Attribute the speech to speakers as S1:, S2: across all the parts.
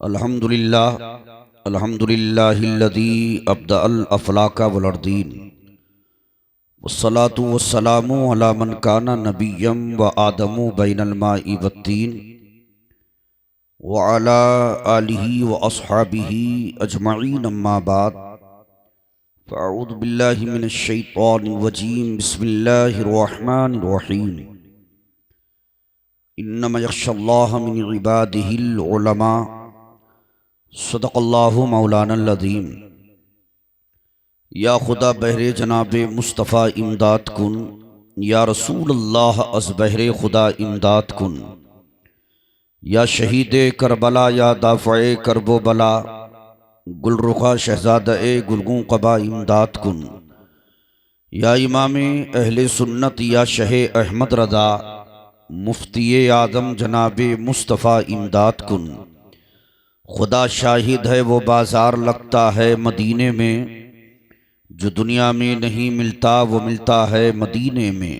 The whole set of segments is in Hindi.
S1: अल्हम्दुलिल्लाह अल्हम्दुलिल्लाहिल्लज़ी अब्दअल अफ़लाका वल अर्दीन वस्सलातु वस्सलामु अला मन काना नबिय्यम व आदमु बैनल माइ वत्तीन व अला आलिहि व अस्हाबिहि अजमईन अम्मा बाद फ़अऊज़ु बिल्लाहि मिनश शैतानिर रजीम बिस्मिल्लाहिर रहमानिर रहीम इन्नमा यख्शल्लाह मिन इबादिहिल उलमा सदक़ल्लाहु मौलानल अज़ीम। या खुदा बहरे जनाबे मुस्तफ़ा इमदाद कुन, या रसूल अल्लाह अज़ बहरे खुदा इमदाद कुन। या शहीद करबला या दाफ़े करबो बला, गुलरुखा शहज़ादे गुलगूं क़बा इमदाद कुन। या इमाम अहले सुन्नत या शह अहमद रज़ा, मुफ्ती आज़म जनाबे मुस्तफ़ा इमदाद कुन। खुदा शाहिद है वो बाज़ार लगता है मदीने में, जो दुनिया में नहीं मिलता वो मिलता है मदीने में।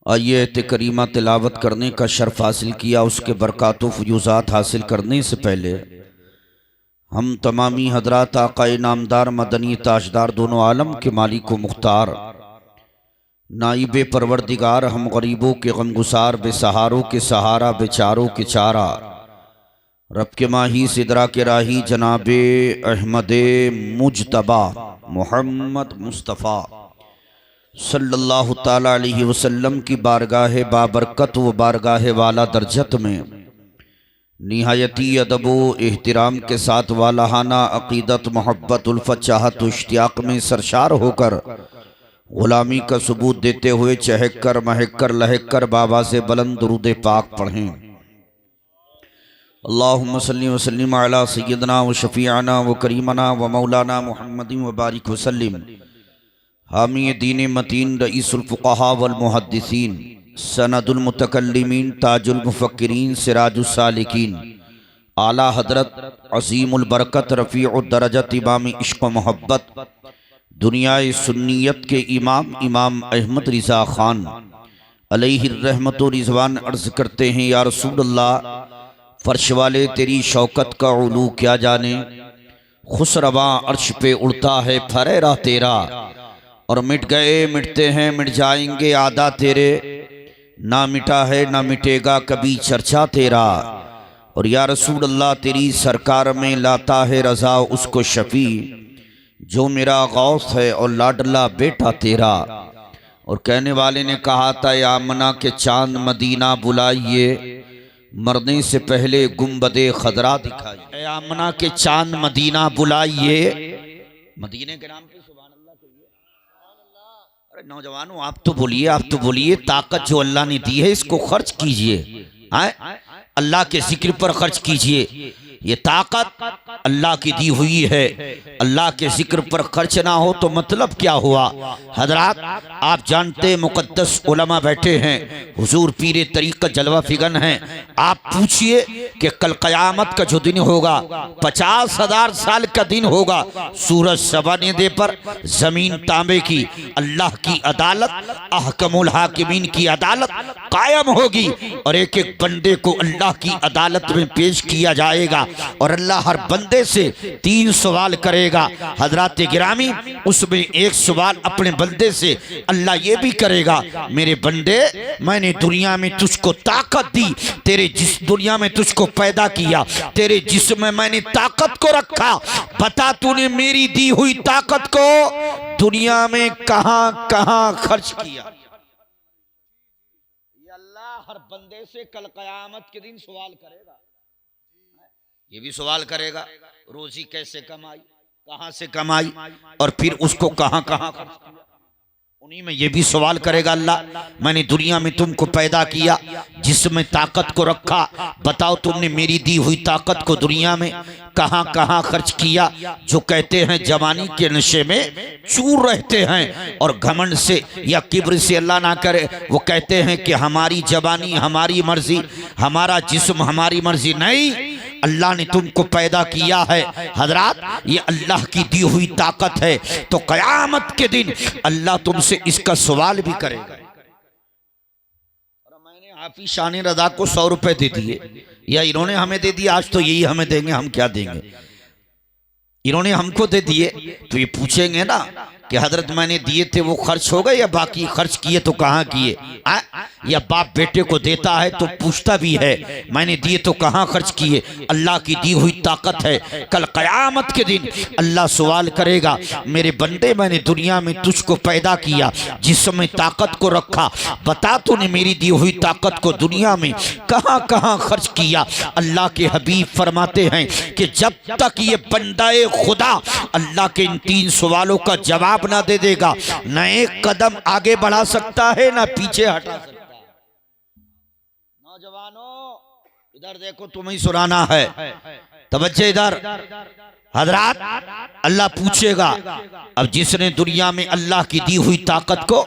S1: आयत करीमा तिलावत करने का शर्फ हासिल किया, उसके बरक़ात व फ़ुयूज़ात हासिल करने से पहले हम तमामी हज़रात आक़ाए नामदार मदनी ताजदार दोनों आलम के मालिक व मुख्तार नाइब परवरदिगार, हम गरीबों के गमगुसार, बेसहारों के सहारा, बेचारों के चारा, रब के माही सिदरा के राही जनाबे अहमदे मुजतबा मोहम्मद मुस्तफ़ा सल्लल्लाहु ताला अलैहि वसल्लम की बारगाह बाबरकत व बारगाह वाला दर्जत में निहायती अदब व एहतराम के साथ वालाहाना अक़ीदत मोहब्बत उल्फत चाहत व इश्तियाक़ में सरशार होकर ग़ुलामी का सबूत देते हुए चहक कर महक कर लहक कर बाबा से बुलंद दुरूद पाक पढ़ें। अल्लाहुम्मा सल्ली व सल्लिम अला सय्यदना व शफ़ीअना व करीमना व मौलाना मुहम्मदिन व बारिक व सल्लिम। हामी दीन मतीन रईसुल फ़ुक़हा वल मुहद्दिसीन, सनदुल मुतकल्लिमीन, ताजुल मुफ़क्किरीन, सिराजुस सालिकीन, आला हज़रत अज़ीमुल बरकत रफ़ीउद दरजत इमाम इश्क़ व मोहब्बत दुनियाए सुन्नियत के इमाम इमाम अहमद रिज़ा ख़ान अलैहिर रहमत व रिज़वान अर्ज़ करते हैं, या रसूल अल्लाह, फर्श वाले तेरी शौकत का उलू क्या जाने, खुसरवा अर्श पे उड़ता है फरेरा तेरा, और मिट गए मिटते हैं मिट जाएंगे आदा तेरे, ना मिटा है ना मिटेगा कभी चर्चा तेरा। और या रसूल अल्लाह, तेरी सरकार में लाता है रज़ा उसको शफ़ी, जो मेरा गौस है और लाडला बेटा तेरा। और कहने वाले ने कहा था, या आमना के चांद मदीना बुलाइए, मरने से पहले गुम्बदे खदरा दिखाइए। आमना के चांद मदीना बुलाइए, मदीने के नाम पे सुभान अल्लाह कहिए। अरे नौजवानों, आप तो बोलिए, ताकत जो अल्लाह ने दी है इसको खर्च कीजिए, अल्लाह के जिक्र पर खर्च कीजिए। ये ताकत अल्लाह की दी हुई है, अल्लाह के जिक्र पर खर्च ना हो तो मतलब क्या हुआ। हजरात, आप जानते मुकद्दस उलमा बैठे हैं, हुजूर पीरे तरीक़त जलवा फिगन हैं। आप पूछिए कि कल क़यामत का जो दिन होगा 50,000 साल का दिन होगा, सूरज सवाने पर, जमीन तांबे की, अल्लाह की अदालत अहकमुल हाकिमीन की अदालत कायम होगी, और एक एक बंदे को अल्लाह की अदालत में पेश किया जाएगा, और अल्लाह हर बंदे से 3 सवाल करेगा। हजरात गिरामी, उसमें एक सवाल अपने बंदे से अल्लाह ये भी करेगा, मेरे बंदे, मैंने दुनिया में तुझको ताकत दी, तेरे जिस दुनिया में तुझको पैदा किया, तेरे जिस्म में मैंने ताकत को रखा, बता तूने मेरी दी हुई ताकत को दुनिया में कहां कहां खर्च किया। ये अल्लाह हर बंदे से कल क़यामत के दिन सवाल करेगा। ये भी सवाल करेगा, रोजी कैसे कमाई, कहां से कमाई, और फिर उसको कहां कहां खर्च किया। उन्हीं में ये भी सवाल करेगा, अल्लाह, मैंने दुनिया में तुमको पैदा किया, जिसमें ताकत को रखा, बताओ तुमने मेरी दी हुई ताकत को दुनिया में कहां कहां खर्च किया। जो कहते हैं जवानी के नशे में चूर रहते हैं, और घमंड से या किब्र से अल्लाह ना करे, वो कहते हैं कि हमारी जवानी हमारी मर्जी, हमारा जिस्म हमारी मर्जी। नहीं, अल्लाह ने तुमको पैदा किया है। हजरात, ये अल्लाह की दी हुई ताकत है, तो क़यामत के दिन अल्लाह तुमसे इसका सवाल भी करेगा। और मैंने हाफिज शान रज़ा को 100 रुपए दे दिए, या इन्होंने हमें दे दिया, आज तो यही हमें देंगे, हम क्या देंगे। इन्होंने हमको दे दिए तो ये पूछेंगे ना कि हजरत मैंने दिए थे वो खर्च हो गए या बाकी खर्च किए तो कहाँ किए। या बाप बेटे को देता है तो पूछता भी है मैंने दिए तो कहाँ खर्च किए। अल्लाह की दी हुई ताकत है, कल क़यामत के दिन अल्लाह सवाल करेगा मेरे बंदे मैंने दुनिया में तुझको पैदा किया, जिसमें ताकत को रखा, बता तूने मेरी दी हुई ताकत को दुनिया में कहाँ कहाँ खर्च किया। अल्लाह के हबीब फरमाते हैं कि जब तक ये बंदाए खुदा अल्लाह के इन 3 सवालों का जवाब ना दे देगा, न एक कदम आगे बढ़ा सकता है ना पीछे हटा सकता है। नौजवानों इधर देखो, तुम्हें सुनाना है, तवज्जो इधर। हजरात अल्लाह पूछेगा, अब जिसने दुनिया में अल्लाह की दी हुई ताकत को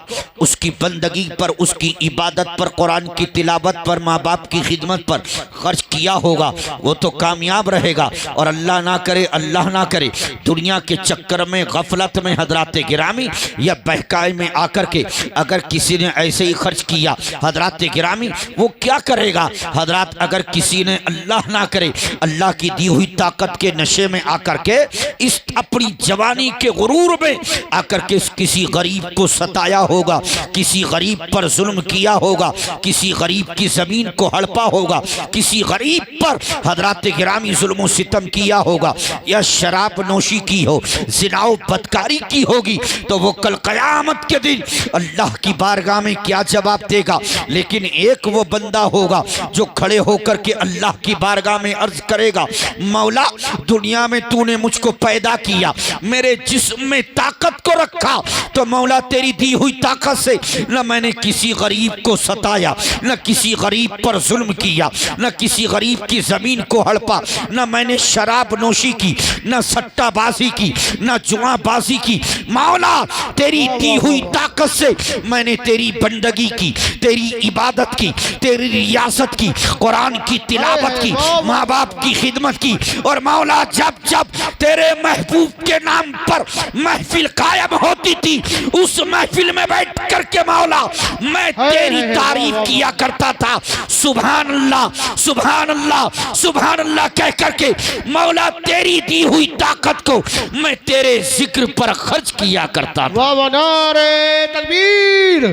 S1: उसकी बंदगी पर, उसकी इबादत पर, कुरान की तिलावत पर, माँ बाप की खिदमत पर खर्च किया होगा वो तो कामयाब रहेगा। और अल्लाह ना करे, अल्लाह ना करे दुनिया के चक्कर में, गफलत में, हजरात गिरामी या बहकाए में आकर के अगर किसी ने ऐसे ही खर्च किया, हजरात गिरामी वो क्या करेगा। हजरात अगर किसी ने अल्लाह ना करे अल्लाह की दी हुई ताकत के नशे में आकर के इस अपनी जवानी के गुरूर में आकर के किसी गरीब को सताया होगा, किसी गरीब पर जुल्म किया होगा, किसी गरीब की जमीन को हड़पा होगा, किसी गरीब पर हजरात गिरामी जुल्म सितम किया होगा, या शराब नोशी की हो, जिनाओ बदकारी की होगी, तो वो कल क़यामत के दिन अल्लाह की बारगाह में क्या जवाब देगा। लेकिन एक वो बंदा होगा जो खड़े होकर के अल्लाह की बारगाह में अर्ज करेगा मौला दुनिया में तूने मुझको पैदा किया, मेरे जिस्म में ताकत को रखा, तो मौला तेरी दी हुई ताकत से न मैंने किसी गरीब को सताया, न किसी गरीब पर जुल्म किया, न किसी गरीब की जमीन को हड़पा, न मैंने शराब नोशी की, न सट्टाबाजी की, न जुआबाजी की। मौला तेरी दी हुई ताकत से मैंने तेरी बंदगी की, तेरी इबादत की, तेरी रियासत की, कुरान की तिलावत की, माँ बाप की खिदमत की। और मौला जब जब तेरे महबूब के नाम पर महफिल कायम होती थी, उस महफिल में बैठ करके मौला मैं तेरी तारीफ किया करता था, सुभान अल्लाह, सुभान अल्लाह, सुभान अल्लाह कह करके मौला तेरी दी हुई ताकत को मैं तेरे जिक्र पर खर्च किया करता था।
S2: वाह नारे तकबीर,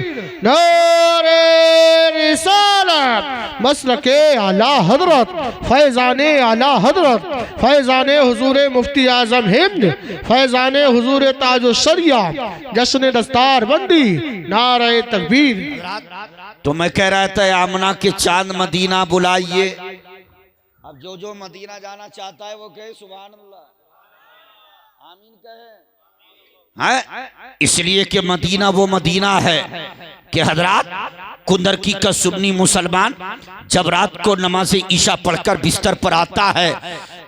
S2: नारे रिसालत, मसलके आला हजरत, फैजाने आला हजरत, फैजाने हुजूर मुफ्ती आजम हिंद, फैजाने हुजूर ताजो शरिया, जश्न दस्तार बंदी, नारे तकबीर।
S1: तो मैं कह रहा था आमना के चांद मदीना बुलाइए। अब जो मदीना जाना चाहता है वो कहे सुभान अल्लाह, आमीन कहे। इसलिए कि मदीना वो मदीना है कि हजरात कुंदरकी का सुन्नी मुसलमान जब रात को नमाज ईशा पढ़कर बिस्तर पर आता है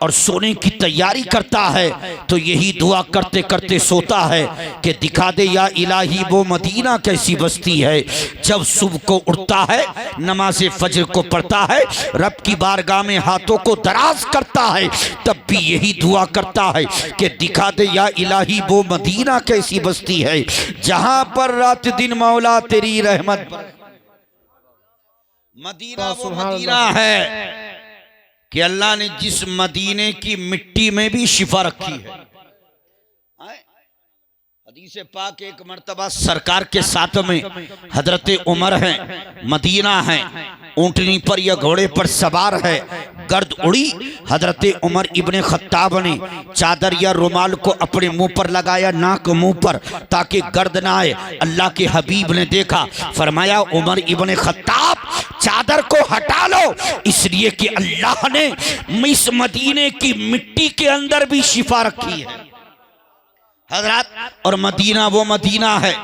S1: और सोने की तैयारी करता है तो यही दुआ करते करते सोता है कि दिखा दे या इलाही वो मदीना कैसी बस्ती है। जब सुबह को उठता है नमाज फजर को पढ़ता है, रब की बारगाह में हाथों को दराज करता है, तब भी यही दुआ करता है कि दिखा दे या इलाही वो मदीना कैसी बस्ती है जहां पर रात दिन मौला तेरी रहमत। मदीना वो मदीना है कि अल्लाह ने जिस मदीने की मिट्टी में भी शिफा रखी है। हदीस पाक एक मर्तबा सरकार के साथ में हजरत उमर हैं, मदीना है, ऊंटनी पर या घोड़े पर सवार है, गर्द उड़ी। हजरत उमर इब्ने खत्ताब ने चादर या रुमाल को अपने मुंह पर लगाया, नाक मुंह पर, ताकि गर्द ना आए। अल्लाह के हबीब ने देखा, फरमाया उमर इब्ने खत्ताब चादर को हटा लो, इसलिए कि अल्लाह ने इस मदीने की मिट्टी के अंदर भी शिफा रखी है हजरत। और मदीना वो मदीना है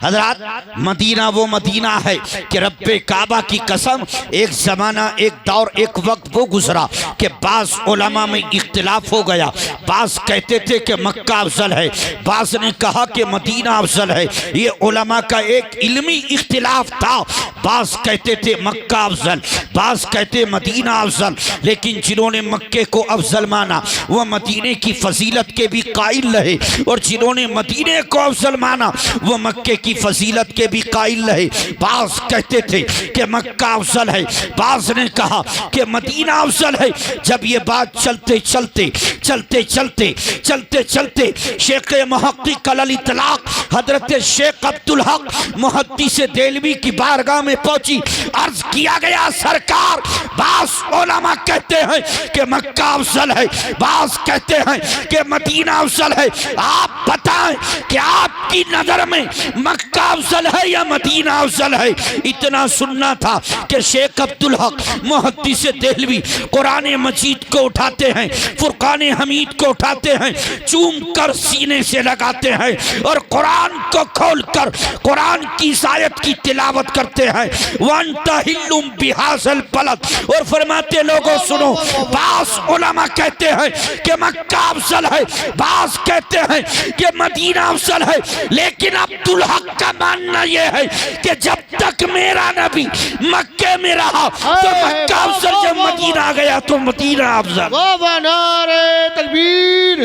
S1: हजरत, मदीना वो मदीना है कि रब्बे काबा की कसम, एक जमाना, एक दौर, एक वक्त वो गुजरा कि बाज उलमा में इख्तिलाफ हो गया। बाज कहते थे कि मक्का अफजल है, बाज ने कहा कि मदीना अफजल है। ये उलमा का एक इल्मी इख्तिलाफ था। बास कहते थे मक्का अफजल, बास कहते मदीना अफजल, लेकिन जिन्होंने मक्के को अफजल माना वह मदीने की फजीलत के भी कायल रहे, और जिन्होंने मदीने को अफजल माना वह मक्के की फजीलत के भी कायल रहे। बास कहते थे कि मक्का अफजल है, बास ने कहा कि मदीना अफजल है। जब ये बात चलते चलते चलते चलते चलते चलते शेख मुहक्किक अल इतलाक हजरत शेख अब्दुल हक मुहद्दिस देलवी की बारगाह में पहुंची। अर्ज किया गया सरकार, बास उलमा कहते हैं कि मक्का अफजल है, बास कहते हैं कि मदीना अफजल है। आप बताएं कि आपकी नजर में मक्का अफजल है या मदीना अफजल है? इतना सुनना था कि शेख अब्दुल हक मुहद्दिस देलवी कुरान मजीद को उठाते हैं, फुरकान हमीद को उठाते हैं, चूम कर सीने से लगाते हैं और कुरान को खोलकर कुरान की आयत की तिलावत करते हैं। वन तहिल्लुम बिहासल पलक, और फरमाते लोगों सुनो, बास उलमा कहते हैं कि मक्का अफजल है, बास कहते हैं कि मदीना अफजल है, लेकिन अब्दुल हक का मानना यह है कि जब तक मेरा नबी मक्के में रहा तो मक्का अफजल, जब मदीना गया तो मदीना अफजल।
S2: नारे तकबीर,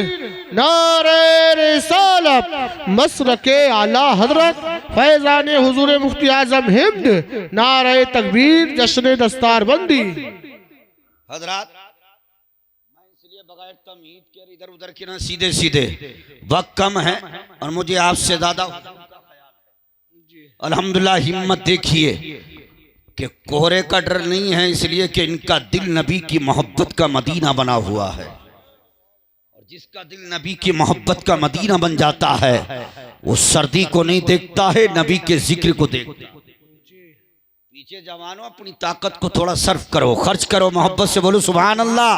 S2: नारे रिसालत, मसरके आला हजरत फैजान हुजूर मुफ्ती आजम हिंद, नारे तकबीर, जश्न दस्तारबंदी।
S1: हजरात, मैं इसलिए बगैर तमहीद के इधर उधर की ना सीधे सीधे, वक्त कम है और मुझे आपसे ज्यादा अल्हम्दुलिल्लाह हिम्मत देखिए कि कोहरे का डर नहीं है, इसलिए कि इनका दिल नबी की मोहब्बत का मदीना बना हुआ है, और जिसका दिल नबी की मोहब्बत का मदीना बन जाता है वो सर्दी को नहीं देखता है, नबी के जिक्र को देखता है। पीछे जवानों, अपनी ताकत को थोड़ा सर्फ करो, खर्च करो, मोहब्बत से बोलो सुभान अल्लाह।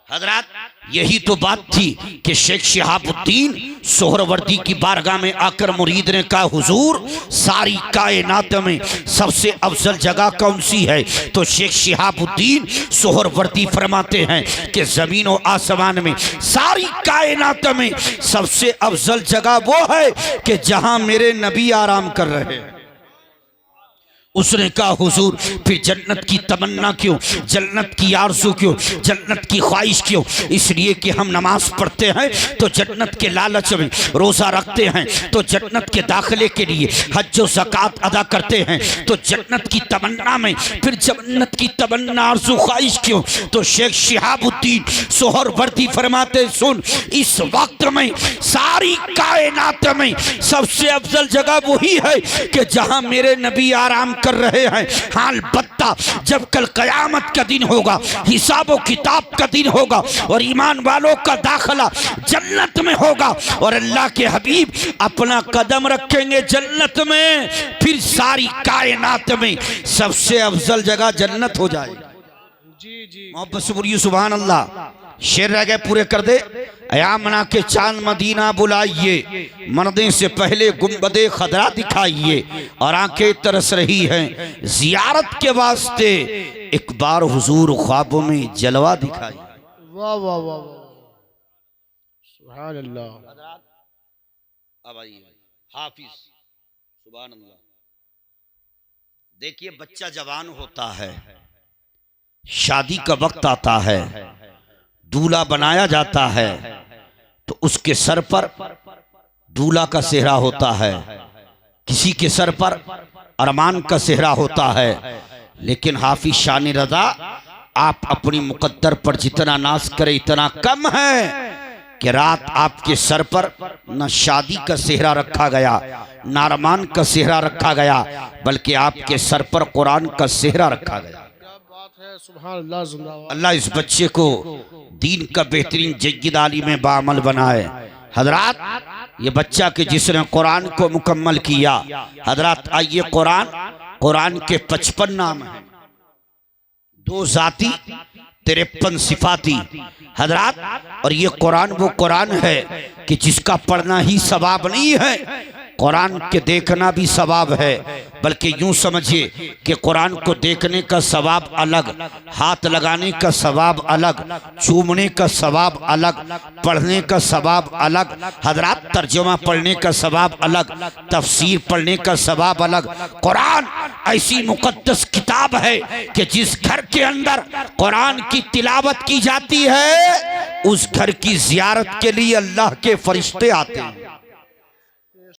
S1: हजरात, यही तो बात थी कि शेख शिहाबुद्दीन सोहरवर्दी की बारगाह में आकर मुरीद ने कहा, हुजूर सारी कायनात में सबसे अफजल जगह कौन सी है? तो शेख शिहाबुद्दीन सोहरवर्दी फरमाते हैं कि जमीन और आसमान में सारी कायनात में सबसे अफजल जगह वो है कि जहां मेरे नबी आराम कर रहे हैं। उसने कहा, हुजूर फिर जन्नत की तमन्ना क्यों, जन्नत की आरज़ू क्यों, जन्नत की ख्वाहिश क्यों? इसलिए कि हम नमाज पढ़ते हैं तो जन्नत के लालच में, रोज़ा रखते हैं तो जन्नत के दाखिले के लिए, हज व ज़कात अदा करते हैं तो जन्नत की तमन्ना में, फिर जन्नत की तमन्ना आरज़ू ख्वाहिश क्यों? तो शेख शिहाबुद्दीन सोहरवर्दी फरमाते, सुन, इस वक्त में सारी कायनात में सबसे अफजल जगह वही है कि जहां मेरे नबी आराम कर रहे हैं। हाल बत्ता जब कल कयामत का दिन होगा, हिसाब व किताब का दिन होगा और ईमान वालों का दाखिला जन्नत में होगा और अल्लाह के हबीब अपना कदम रखेंगे जन्नत में, फिर सारी कायनात में सबसे अफजल जगह जन्नत हो जाएगी। जी जी, मोहब्बत से बोलिए सुभान अल्लाह। शेर रह गए, पूरे कर दे। अयामना के चांद मदीना बुलाइए, मरने से पहले गुंबदे खदरा दिखाइए, और आंखें तरस रही हैं जियारत के वास्ते, एक बार हुजूर ख्वाबों में जलवा दिखाइए।
S2: वाह वाह वाह, सुभान अल्लाह।
S1: अब आइए हाफिज, सुभान अल्लाह। देखिए, बच्चा जवान होता है, शादी का वक्त आता है, दूल्हा बनाया जाता है, तो उसके सर पर दूल्हा का सेहरा होता है, किसी के सर पर अरमान का सेहरा होता है। लेकिन हाफिज शान रजा, आप अपनी मुकद्दर पर जितना नाज करें इतना कम है कि रात आपके सर पर न शादी का सेहरा रखा गया, न अरमान का सेहरा रखा गया, बल्कि आपके सर पर कुरान का सेहरा रखा गया। अल्लाह इस बच्चे को दीन का बेहतरीन जय्यद आलिम बामल बनाए। हजरात, ये बच्चा के जिसने कुरान को मुकम्मल किया, हजरात आइए, कुरान के 55 नाम हैं, 2 जाती 53 सिफाती। हजरात, और ये कुरान वो कुरान है कि जिसका पढ़ना ही सवाब नहीं है, कुरान के देखना भी सवाब है, बल्कि यूं समझिए कि कुरान को देखने का सवाब अलग, हाथ लगाने का सवाब अलग, चूमने का सवाब अलग, पढ़ने का सवाब अलग, हजरात तर्जुमा पढ़ने का सवाब अलग, तफसीर पढ़ने का सवाब अलग। कुरान ऐसी मुकद्दस किताब है कि जिस घर के अंदर कुरान की तिलावत की जाती है उस घर की जियारत के लिए अल्लाह के फरिश्ते आते हैं।